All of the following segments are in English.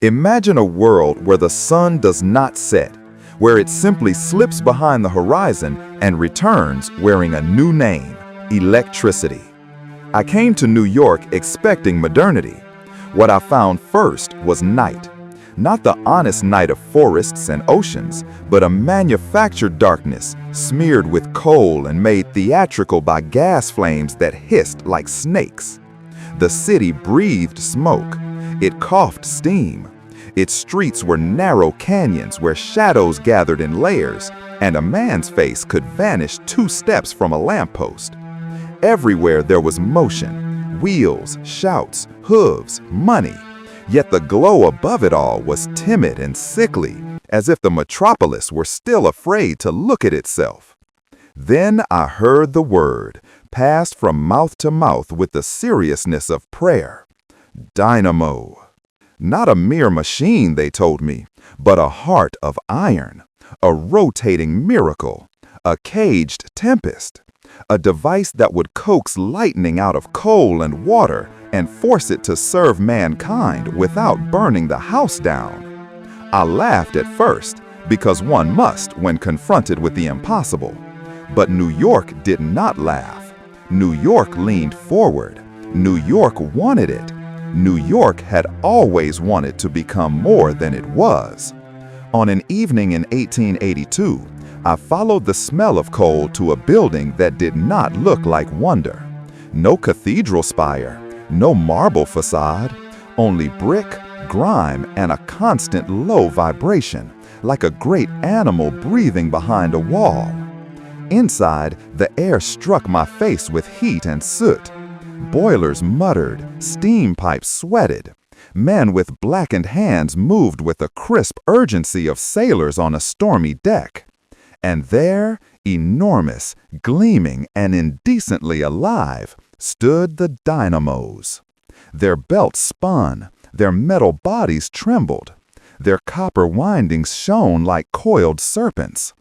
Imagine a world where the sun does not set, where it simply slips behind the horizon and returns wearing a new name, electricity. I came to New York expecting modernity. What I found first was night. Not the honest night of forests and oceans, but a manufactured darkness smeared with coal and made theatrical by gas flames that hissed like snakes. The city breathed smoke. It coughed steam. Its streets were narrow canyons where shadows gathered in layers, and a man's face could vanish 2 steps from a lamppost. Everywhere there was motion, wheels, shouts, hooves, money. Yet the glow above it all was timid and sickly, as if the metropolis were still afraid to look at itself. Then I heard the word, passed from mouth to mouth with the seriousness of prayer. Dynamo. Not a mere machine, they told me, but a heart of iron, a rotating miracle, a caged tempest, a device that would coax lightning out of coal and water and force it to serve mankind without burning the house down. I laughed at first, because one must when confronted with the impossible. But New York did not laugh. New York leaned forward. New York wanted it. New York had always wanted to become more than it was. On an evening in 1882, I followed the smell of coal to a building that did not look like wonder. No cathedral spire, no marble facade, only brick, grime, and a constant low vibration, like a great animal breathing behind a wall. Inside, the air struck my face with heat and soot. Boilers muttered, steam pipes sweated. Men with blackened hands moved with the crisp urgency of sailors on a stormy deck. And there, enormous, gleaming, and indecently alive, stood the dynamos. Their belts spun, their metal bodies trembled, their copper windings shone like coiled serpents.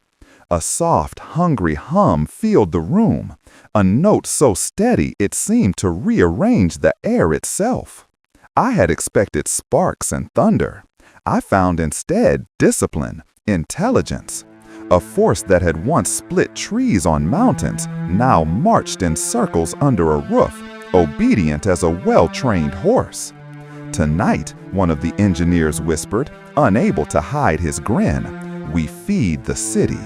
A soft, hungry hum filled the room, a note so steady it seemed to rearrange the air itself. I had expected sparks and thunder. I found instead discipline, intelligence. A force that had once split trees on mountains now marched in circles under a roof, obedient as a well-trained horse. Tonight, one of the engineers whispered, unable to hide his grin, we feed the city.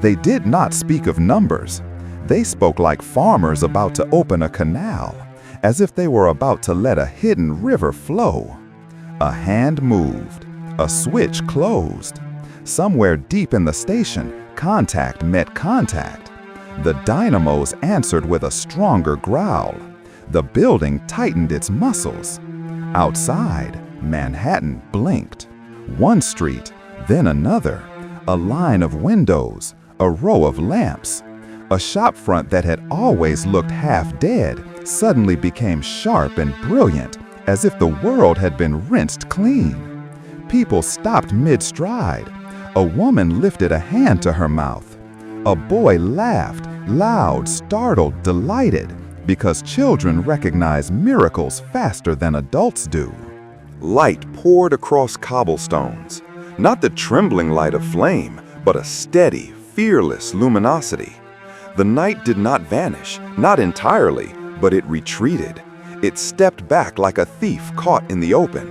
They did not speak of numbers. They spoke like farmers about to open a canal, as if they were about to let a hidden river flow. A hand moved. A switch closed. Somewhere deep in the station, contact met contact. The dynamos answered with a stronger growl. The building tightened its muscles. Outside, Manhattan blinked. One street, then another. A line of windows, a row of lamps. A shopfront that had always looked half dead suddenly became sharp and brilliant, as if the world had been rinsed clean. People stopped mid-stride. A woman lifted a hand to her mouth. A boy laughed, loud, startled, delighted, because children recognize miracles faster than adults do. Light poured across cobblestones, not the trembling light of flame, but a steady, fearless luminosity. The night did not vanish, not entirely, but it retreated. It stepped back like a thief caught in the open.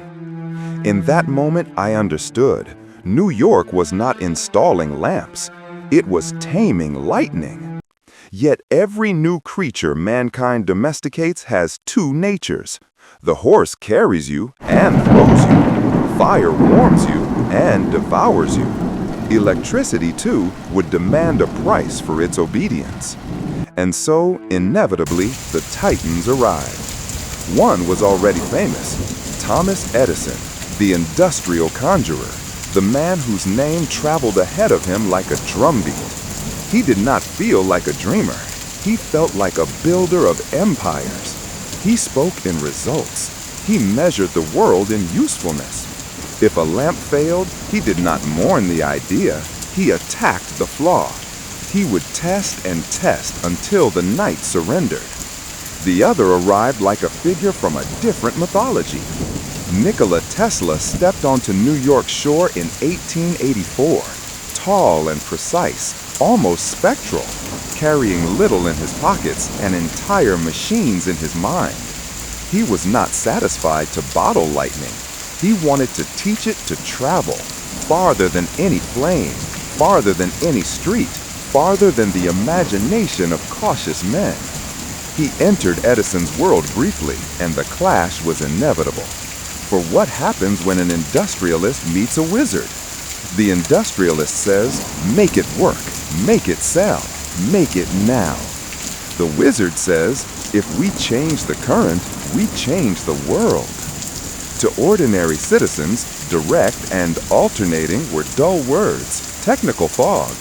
In that moment, I understood. New York was not installing lamps. It was taming lightning. Yet every new creature mankind domesticates has 2 natures. The horse carries you and throws you. Fire warms you and devours you. Electricity, too, would demand a price for its obedience. And so, inevitably, the titans arrived. One was already famous, Thomas Edison, the industrial conjurer, the man whose name traveled ahead of him like a drumbeat. He did not feel like a dreamer. He felt like a builder of empires. He spoke in results. He measured the world in usefulness. If a lamp failed, he did not mourn the idea. He attacked the flaw. He would test and test until the night surrendered. The other arrived like a figure from a different mythology. Nikola Tesla stepped onto New York shore in 1884, tall and precise, almost spectral, carrying little in his pockets and entire machines in his mind. He was not satisfied to bottle lightning. He wanted to teach it to travel, farther than any flame, farther than any street, farther than the imagination of cautious men. He entered Edison's world briefly, and the clash was inevitable. For what happens when an industrialist meets a wizard? The industrialist says, make it work, make it sell, make it now. The wizard says, if we change the current, we change the world. To ordinary citizens, direct and alternating were dull words, technical fog.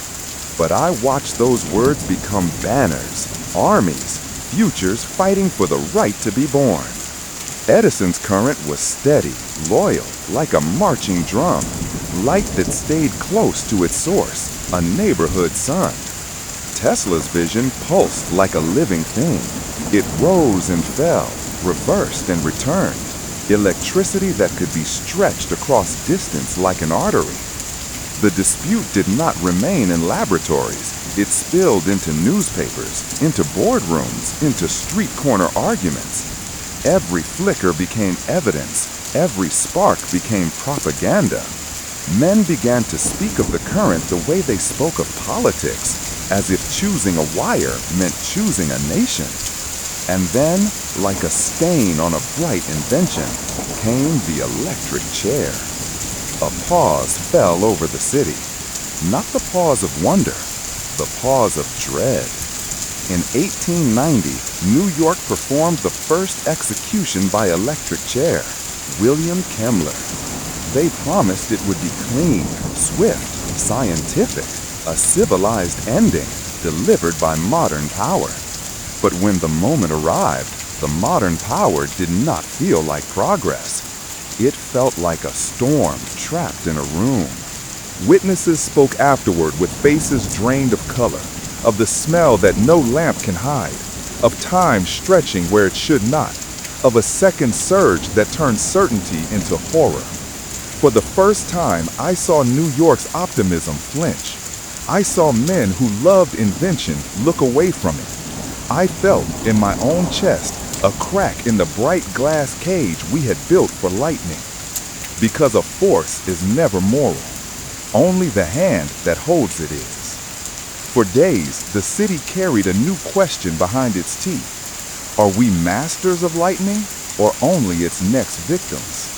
But I watched those words become banners, armies, futures fighting for the right to be born. Edison's current was steady, loyal, like a marching drum, light that stayed close to its source, a neighborhood sun. Tesla's vision pulsed like a living thing. It rose and fell, reversed and returned, electricity that could be stretched across distance like an artery. The dispute did not remain in laboratories. It spilled into newspapers, into boardrooms, into street corner arguments. Every flicker became evidence. Every spark became propaganda. Men began to speak of the current the way they spoke of politics, as if choosing a wire meant choosing a nation. And then, like a stain on a bright invention, came the electric chair. A pause fell over the city. Not the pause of wonder, the pause of dread. In 1890, New York performed the first execution by electric chair, William Kemmler. They promised it would be clean, swift, scientific, a civilized ending, delivered by modern power. But when the moment arrived, the modern power did not feel like progress. It felt like a storm trapped in a room. Witnesses spoke afterward with faces drained of color, of the smell that no lamp can hide, of time stretching where it should not, of a second surge that turned certainty into horror. For the first time, I saw New York's optimism flinch. I saw men who loved invention look away from it. I felt in my own chest a crack in the bright glass cage we had built for lightning. Because a force is never moral. Only the hand that holds it is. For days, the city carried a new question behind its teeth. Are we masters of lightning, or only its next victims?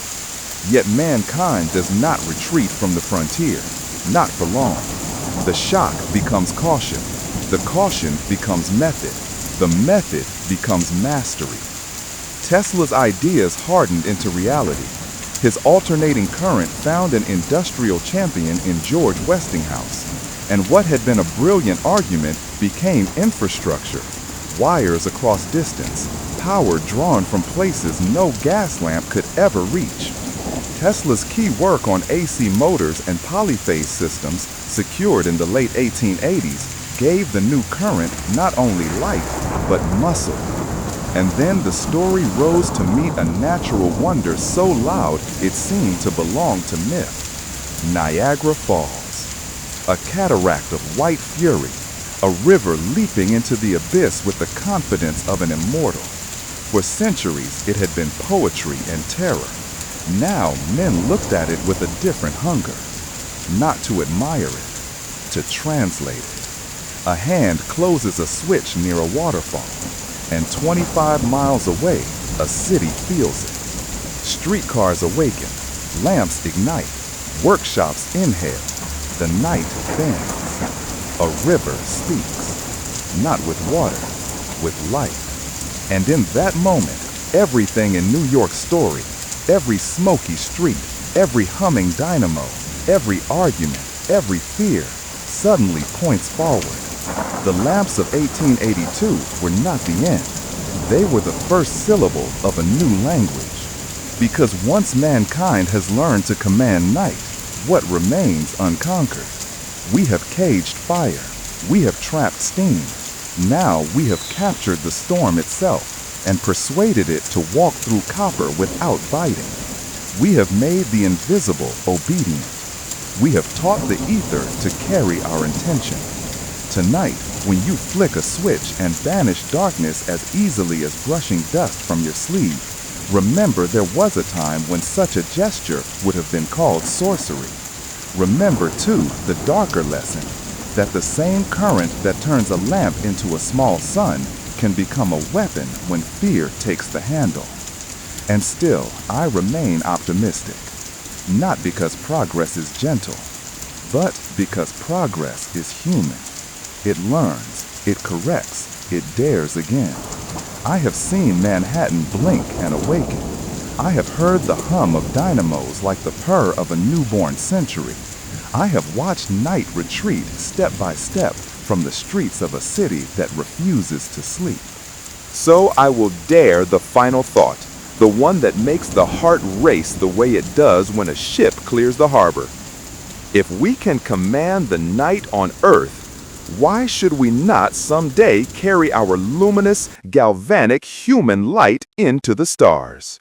Yet mankind does not retreat from the frontier, not for long. The shock becomes caution. The caution becomes method. The method becomes mastery. Tesla's ideas hardened into reality. His alternating current found an industrial champion in George Westinghouse, and what had been a brilliant argument became infrastructure. Wires across distance, power drawn from places no gas lamp could ever reach. Tesla's key work on AC motors and polyphase systems, secured in the late 1880s, gave the new current not only light, but muscle. And then the story rose to meet a natural wonder so loud it seemed to belong to myth. Niagara Falls. A cataract of white fury, a river leaping into the abyss with the confidence of an immortal. For centuries, it had been poetry and terror. Now men looked at it with a different hunger. Not to admire it, to translate it. A hand closes a switch near a waterfall, and 25 miles away, a city feels it. Streetcars awaken, lamps ignite, workshops inhale, the night bends. A river speaks, not with water, with light. And in that moment, everything in New York's story, every smoky street, every humming dynamo, every argument, every fear, suddenly points forward. The lamps of 1882 were not the end. They were the first syllable of a new language. Because once mankind has learned to command night, what remains unconquered? We have caged fire. We have trapped steam. Now we have captured the storm itself and persuaded it to walk through copper without biting. We have made the invisible obedient. We have taught the ether to carry our intention. Tonight, when you flick a switch and banish darkness as easily as brushing dust from your sleeve, remember there was a time when such a gesture would have been called sorcery. Remember, too, the darker lesson, that the same current that turns a lamp into a small sun can become a weapon when fear takes the handle. And still, I remain optimistic. Not because progress is gentle, but because progress is human. It learns, it corrects, it dares again. I have seen Manhattan blink and awaken. I have heard the hum of dynamos like the purr of a newborn century. I have watched night retreat step by step from the streets of a city that refuses to sleep. So I will dare the final thought, the one that makes the heart race the way it does when a ship clears the harbor. If we can command the night on Earth, why should we not someday carry our luminous, galvanic human light into the stars?